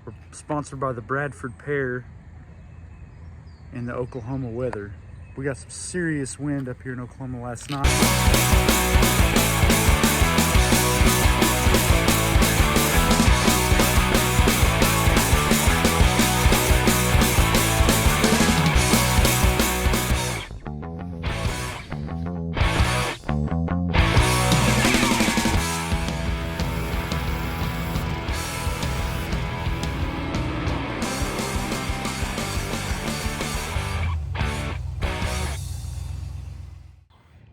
We're sponsored by the Bradford Pear and the Oklahoma weather. We got some serious wind up here in Oklahoma last night.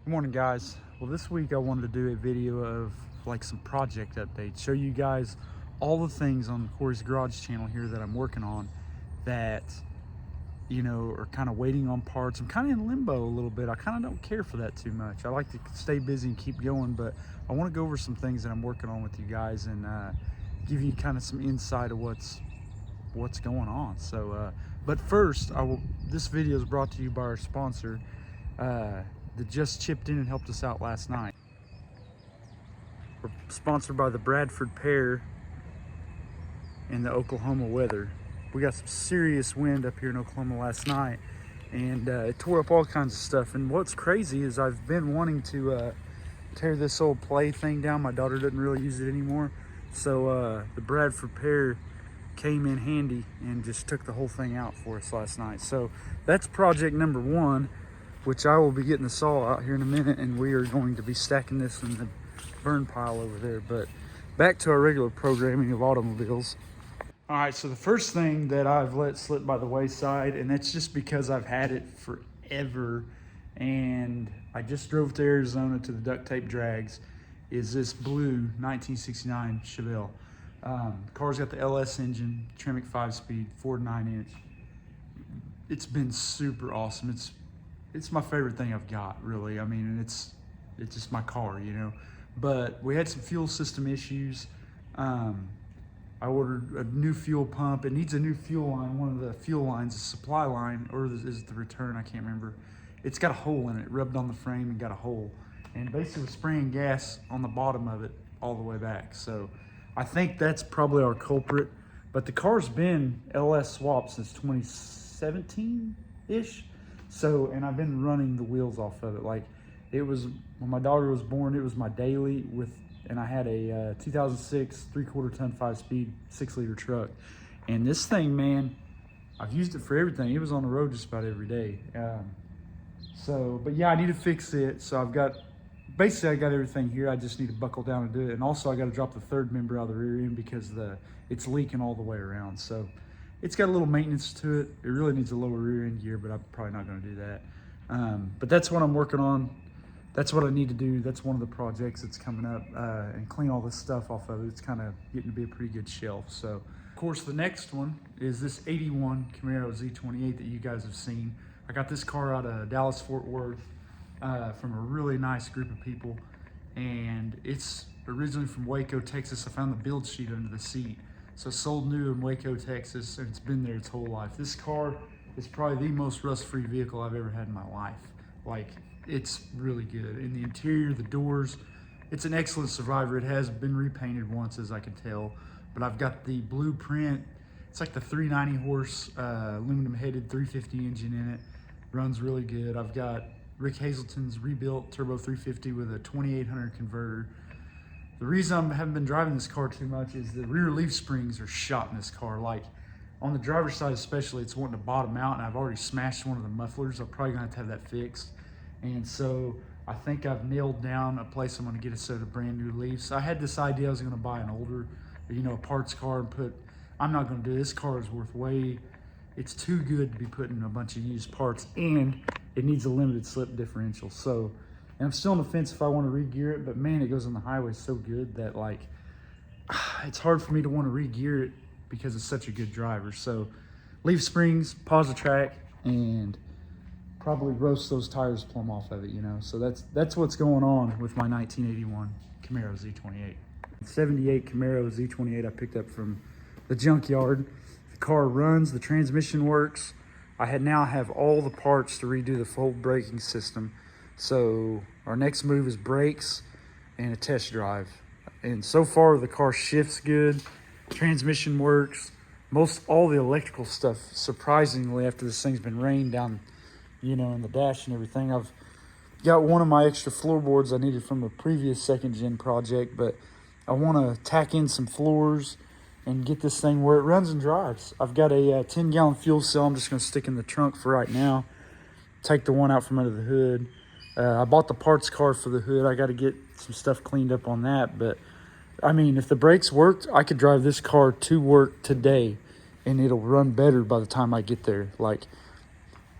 Good morning, guys. Well, this week I wanted to do a video of like some project updates, show you guys all the things on Corey's Garage channel here that I'm working on that, you know, are kind of waiting on parts. I'm kind of in limbo a little bit. I kind of don't care for that too much. I like to stay busy and keep going, but I want to go over some things that I'm working on with you guys and give you kind of some insight of what's going on. So, but first, this video is brought to you by our sponsor, that just chipped in and helped us out last night. We're sponsored by the Bradford Pear and the Oklahoma weather. We got some serious wind up here in Oklahoma last night, and it tore up all kinds of stuff. And what's crazy is I've been wanting to tear this old play thing down. My daughter doesn't really use it anymore, so the Bradford Pear came in handy and just took the whole thing out for us last night. So that's project number one, which I will be getting the saw out here in a minute, and we are going to be stacking this in the burn pile over there. But back to our regular programming of automobiles. All right, so the first thing that I've let slip by the wayside, and that's just because I've had it forever, and I just drove to Arizona to the duct tape drags, is this blue 1969 Chevelle. The car's got the LS engine, Tremec 5-speed, 4 to 9 inch. It's been super awesome. It's my favorite thing I've got, really. I mean, it's just my car, you know. But we had some fuel system issues. I ordered a new fuel pump. It needs a new fuel line. One of the fuel lines, the supply line, or is it the return? I can't remember. It's got a hole in it, rubbed on the frame and got a hole. And basically spraying gas on the bottom of it all the way back. So I think that's probably our culprit. But the car's been LS swapped since 2017-ish. So, and I've been running the wheels off of it. Like, it was, when my daughter was born, it was my daily and I had a 2006 3/4 ton 5-speed 6-liter truck. And this thing, man, I've used it for everything. It was on the road just about every day. But yeah, I need to fix it. So I got everything here. I just need to buckle down and do it. And also I got to drop the third member out of the rear end because it's leaking all the way around. So it's got a little maintenance to it. It really needs a lower rear end gear, but I'm probably not going to do that. But that's what I'm working on. That's what I need to do. That's one of the projects that's coming up, and clean all this stuff off of it. It's kind of getting to be a pretty good shelf. So, of course, the next one is this 81 Camaro Z28 that you guys have seen. I got this car out of Dallas, Fort Worth, from a really nice group of people. And it's originally from Waco, Texas. I found the build sheet under the seat. So sold new in Waco, Texas, and it's been there its whole life. This car is probably the most rust-free vehicle I've ever had in my life. Like, it's really good. In the interior, the doors, it's an excellent survivor. It has been repainted once, as I can tell, but I've got the blueprint. It's like the 390 horse aluminum-headed 350 engine in it. Runs really good. I've got Rick Hazelton's rebuilt turbo 350 with a 2800 converter. The reason I haven't been driving this car too much is the rear leaf springs are shot in this car. Like, on the driver's side especially, it's wanting to bottom out, and I've already smashed one of the mufflers. I'm probably gonna have that fixed. And so I think I've nailed down a place I'm gonna get a set of brand new leaves. I had this idea I was gonna buy an older, you know, a parts car and I'm not gonna do it. This car is worth it's too good to be putting a bunch of used parts, and it needs a limited slip differential. So, and I'm still on the fence if I want to re-gear it, but man, it goes on the highway so good that, like, it's hard for me to want to re-gear it because it's such a good driver. So leaf springs, pause the track, and probably roast those tires plumb off of it, you know. So that's what's going on with my 1981 Camaro Z28. 78 Camaro Z28 I picked up from the junkyard. The car runs, the transmission works. I now have all the parts to redo the full braking system. So our next move is brakes and a test drive. And so far the car shifts good, transmission works, most all the electrical stuff, surprisingly, after this thing's been rained down, you know, in the dash and everything. I've got one of my extra floorboards I needed from a previous second gen project, but I want to tack in some floors and get this thing where it runs and drives. I've got a 10-gallon fuel cell I'm just going to stick in the trunk for right now. Take the one out from under the hood. I bought the parts car for the hood. I got to get some stuff cleaned up on that, but I mean, if the brakes worked, I could drive this car to work today and it'll run better by the time I get there. Like,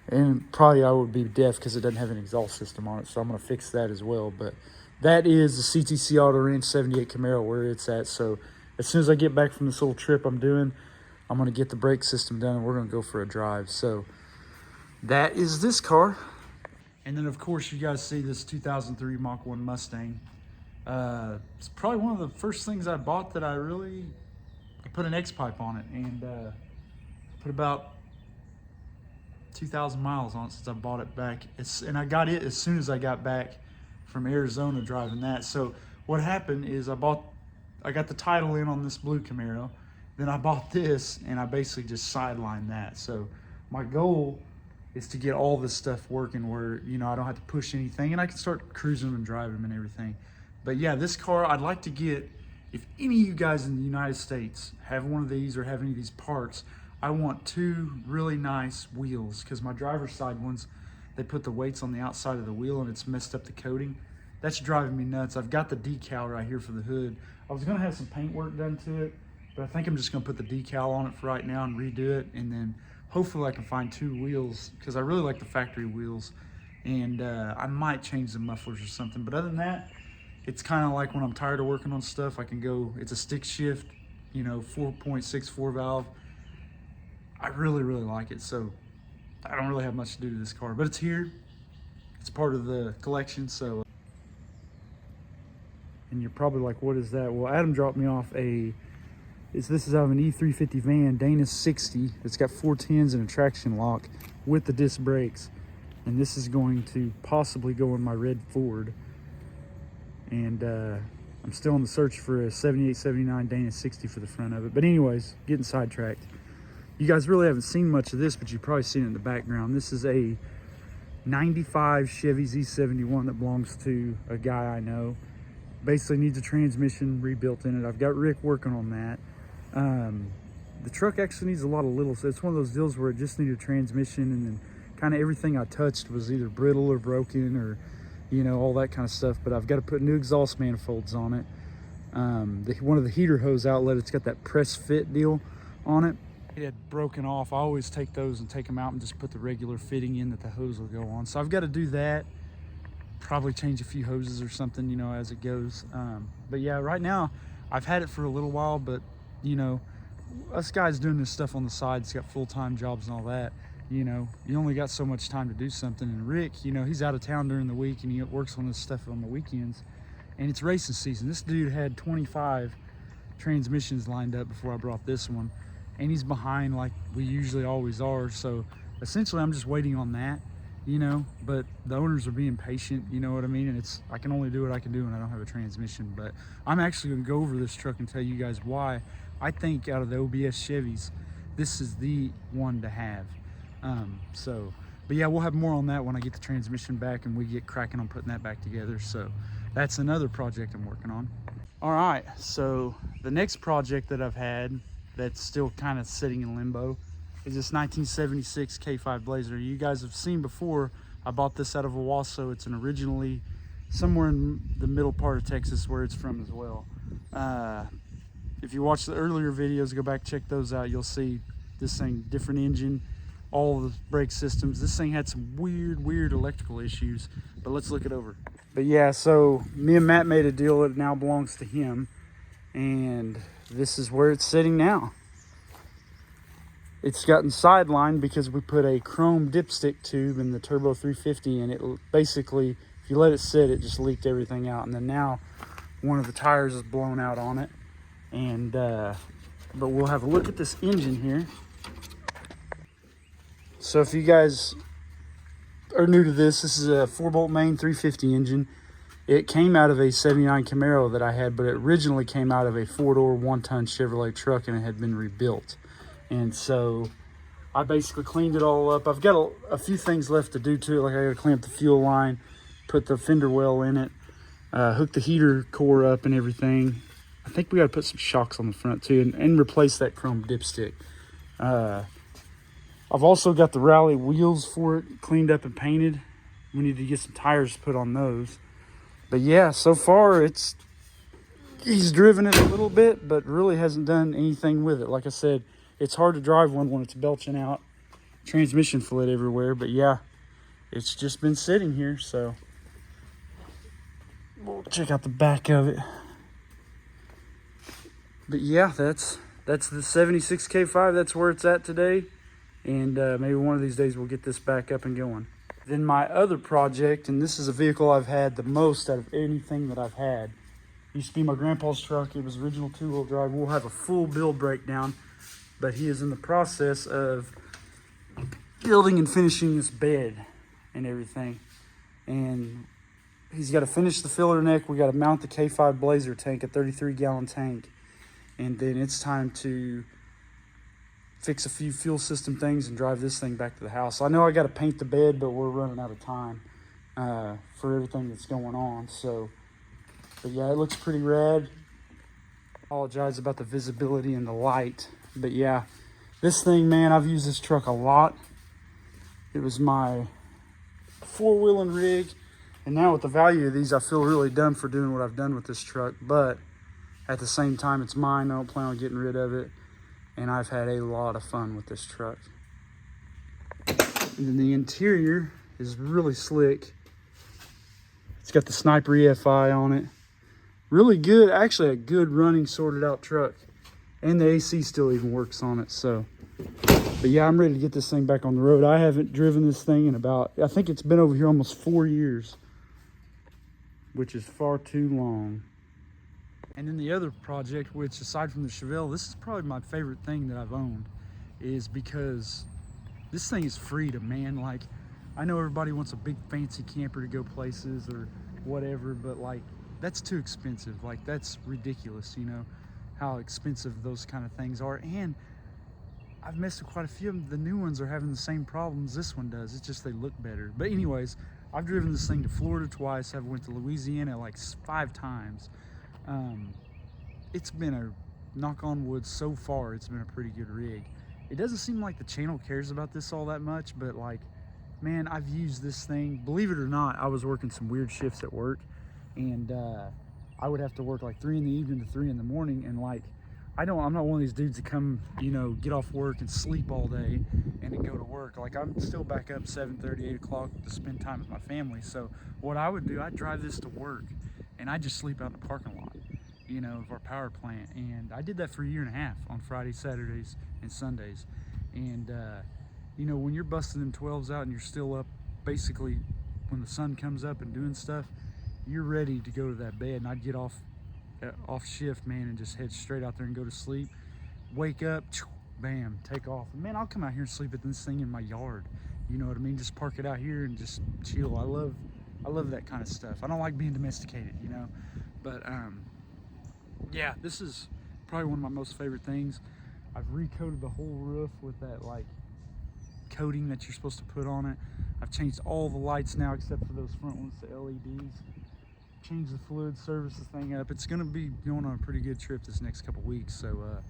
and probably I would be deaf because it doesn't have an exhaust system on it, so I'm going to fix that as well. But that is the CTC Auto Ranch 78 Camaro where it's at. So as soon as I get back from this little trip I'm doing, I'm going to get the brake system done and we're going to go for a drive. So that is this car. And then, of course, you guys see this 2003 Mach 1 Mustang. It's probably one of the first things I bought that I put an X-pipe on it, and put about 2,000 miles on it since I bought it back. And I got it as soon as I got back from Arizona driving that. So what happened is I got the title in on this blue Camaro, then I bought this, and I basically just sidelined that. So my goal is to get all this stuff working where, you know, I don't have to push anything and I can start cruising and driving them and everything. But yeah, this car I'd like to get, if any of you guys in the United States have one of these or have any of these parts, I want 2 really nice wheels, because my driver's side ones, they put the weights on the outside of the wheel and it's messed up the coating. That's driving me nuts. I've got the decal right here for the hood. I was gonna have some paint work done to it, but I think I'm just gonna put the decal on it for right now and redo it, and then hopefully I can find 2 wheels, because I really like the factory wheels, and I might change the mufflers or something. But other than that, it's kind of like when I'm tired of working on stuff, I can go, it's a stick shift, you know, 4.64 valve. I really, really like it. So I don't really have much to do to this car, but it's here. It's part of the collection. So, and you're probably like, what is that? Well, Adam dropped me off this is out of an E350 van, Dana 60. It's got 410s and a traction lock with the disc brakes. And this is going to possibly go in my red Ford. And I'm still on the search for a 78, 79 Dana 60 for the front of it. But anyways, getting sidetracked. You guys really haven't seen much of this, but you've probably seen it in the background. This is a 95 Chevy Z71 that belongs to a guy I know. Basically needs a transmission rebuilt in it. I've got Rick working on that. The truck actually needs a lot of little, so it's one of those deals where it just needed a transmission, and then kind of everything I touched was either brittle or broken or, you know, all that kind of stuff. But I've got to put new exhaust manifolds on it. One of the heater hose outlet, it's got that press fit deal on it. It had broken off. I always take those and take them out and just put the regular fitting in that the hose will go on. So I've got to do that. Probably change a few hoses or something, you know, as it goes. But yeah, right now I've had it for a little while, but you know, us guys doing this stuff on the side, it's got full-time jobs and all that, you know, you only got so much time to do something. And Rick, you know, he's out of town during the week and he works on this stuff on the weekends, and it's racing season. This dude had 25 transmissions lined up before I brought this one, and he's behind like we usually always are. So essentially I'm just waiting on that, you know, but the owners are being patient, you know what I mean? And I can only do what I can do when I don't have a transmission. But I'm actually gonna go over this truck and tell you guys why I think out of the OBS Chevys, this is the one to have. But yeah, we'll have more on that when I get the transmission back and we get cracking on putting that back together. So that's another project I'm working on. All right, so the next project that I've had that's still kind of sitting in limbo is this 1976 K5 Blazer. You guys have seen before, I bought this out of Owasso. It's an originally somewhere in the middle part of Texas where it's from as well. If you watch the earlier videos, go back, check those out. You'll see this thing, different engine, all the brake systems. This thing had some weird electrical issues, but let's look it over. But yeah, so me and Matt made a deal that now belongs to him, and this is where it's sitting now. It's gotten sidelined because we put a chrome dipstick tube in the turbo 350, and it basically, if you let it sit, it just leaked everything out. And then now one of the tires is blown out on it. And but we'll have a look at this engine here. So if you guys are new to this is a 4-bolt main 350 engine. It came out of a 79 Camaro that I had, but it originally came out of a 4-door 1-ton Chevrolet truck, and it had been rebuilt. And so I basically cleaned it all up. I've got a few things left to do to it, like I gotta clean up the fuel line, put the fender well in it, hook the heater core up and everything. I think we gotta put some shocks on the front too, and replace that chrome dipstick. I've also got the rally wheels for it cleaned up and painted. We need to get some tires put on those. But yeah, so far he's driven it a little bit, but really hasn't done anything with it. Like I said, it's hard to drive one when it's belching out transmission fluid everywhere. But yeah, it's just been sitting here. So we'll check out the back of it. But yeah, that's the 76 K5. That's where it's at today. And maybe one of these days we'll get this back up and going. Then my other project, and this is a vehicle I've had the most out of anything that I've had. Used to be my grandpa's truck. It was original 2-wheel drive. We'll have a full build breakdown, but he is in the process of building and finishing this bed and everything. And he's got to finish the filler neck. We got to mount the K5 Blazer tank, a 33-gallon tank. And then it's time to fix a few fuel system things and drive this thing back to the house. I know I got to paint the bed, but we're running out of time for everything that's going on. So, but yeah, it looks pretty rad. Apologize about the visibility and the light, but yeah, this thing, man, I've used this truck a lot. It was my 4-wheeling rig, and now with the value of these, I feel really dumb for doing what I've done with this truck, but at the same time, it's mine. I don't plan on getting rid of it. And I've had a lot of fun with this truck. And then the interior is really slick. It's got the Sniper EFI on it. Really good, actually a good running, sorted out truck. And the AC still even works on it, so. But yeah, I'm ready to get this thing back on the road. I haven't driven this thing in about, I think it's been over here almost 4 years, which is far too long. And then the other project, which aside from the Chevelle, this is probably my favorite thing that I've owned, is because this thing is freedom, man. Like, I know everybody wants a big fancy camper to go places or whatever, but like, that's too expensive. Like, that's ridiculous, you know, how expensive those kind of things are. And I've messed with quite a few of them. The new ones are having the same problems this one does. It's just they look better. But anyways, I've driven this thing to Florida twice. I've went to Louisiana like 5 times. It's been a, knock on wood, so far it's been a pretty good rig. It doesn't seem like the channel cares about this all that much, but like, man, I've used this thing. Believe it or not, I was working some weird shifts at work, and I would have to work like 3 in the evening to 3 in the morning, and like, I'm not one of these dudes that come, you know, get off work and sleep all day and then go to work. Like, I'm still back up 7:30, 8 o'clock to spend time with my family. So what I would do, I'd drive this to work and I just sleep out in the parking lot, you know, of our power plant. And I did that for 1.5 years on Fridays, Saturdays, and Sundays. And, you know, when you're busting them 12s out and you're still up, basically, when the sun comes up and doing stuff, you're ready to go to that bed. And I'd get off shift, man, and just head straight out there and go to sleep. Wake up, bam, take off. And man, I'll come out here and sleep at this thing in my yard. You know what I mean? Just park it out here and just chill. I love that kind of stuff. I don't like being domesticated, you know. But yeah, this is probably one of my most favorite things. I've recoated the whole roof with that like coating that you're supposed to put on it. I've changed all the lights now except for those front ones, the LEDs. Changed the fluid, service the thing up. It's gonna be going on a pretty good trip this next couple weeks. So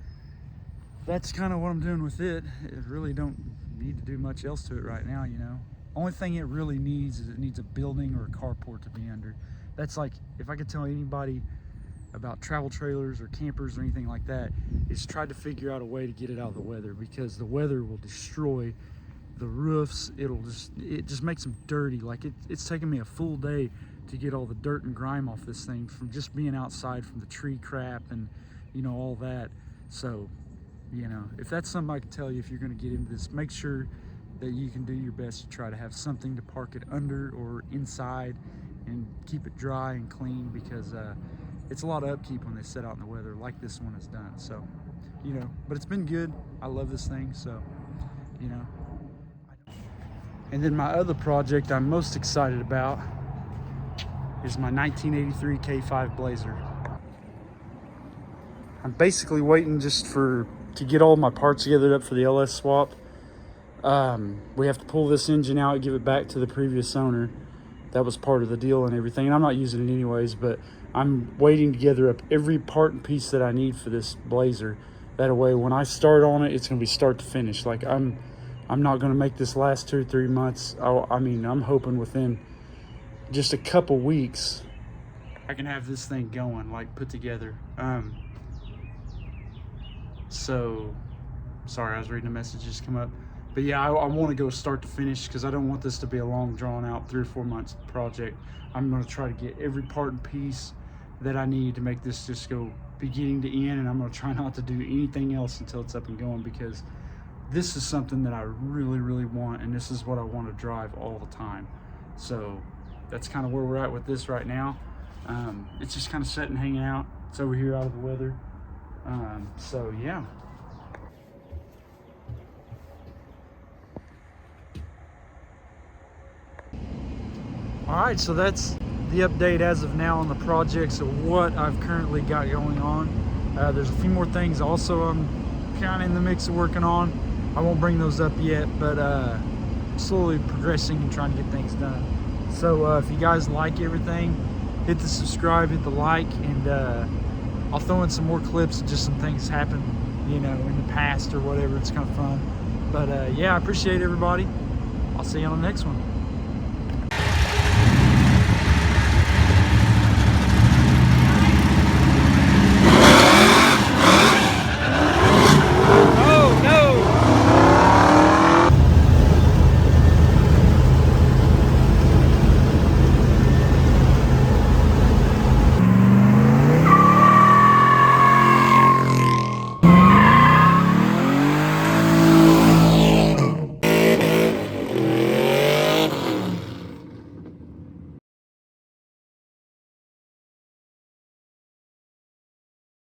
that's kind of what I'm doing with it. It really don't need to do much else to it right now, you know. Only thing it really needs is it needs a building or a carport to be under. That's like, if I could tell anybody about travel trailers or campers or anything like that, is try to figure out a way to get it out of the weather, because the weather will destroy the roofs. It just makes them dirty. Like it's taken me a full day to get all the dirt and grime off this thing from just being outside, from the tree crap and, you know, all that. So, you know, if that's something I can tell you, if you're going to get into this, make sure that you can do your best to try to have something to park it under or inside and keep it dry and clean, because it's a lot of upkeep when they sit out in the weather like this one has done. So, you know, but it's been good. I love this thing, so, you know. And then my other project I'm most excited about is my 1983 K5 Blazer. I'm basically waiting just to get all my parts gathered up for the LS swap. We have to pull this engine out, give it back to the previous owner. That was part of the deal and everything, and I'm not using it anyways, but I'm waiting to gather up every part and piece that I need for this Blazer. That way, when I start on it, it's gonna be start to finish. Like, I'm not gonna make this last 2 or 3 months. I mean, I'm hoping within just a couple weeks, I can have this thing going, like, put together. So, sorry, I was reading a message just come up. But yeah, I want to go start to finish because I don't want this to be a long, drawn out 3 or 4 months project. I'm going to try to get every part and piece that I need to make this just go beginning to end, and I'm going to try not to do anything else until it's up and going, because this is something that I really, really want, and this is what I want to drive all the time. So that's kind of where we're at with this right now. It's just kind of sitting, hanging out. It's over here out of the weather. So yeah. All right, so that's the update as of now on the projects of what I've currently got going on. There's a few more things also I'm kind of in the mix of working on. I won't bring those up yet, but slowly progressing and trying to get things done. So if you guys like everything, hit the subscribe, hit the like, and I'll throw in some more clips of just some things happen, you know, in the past or whatever. It's kind of fun. But yeah, I appreciate everybody. I'll see you on the next one.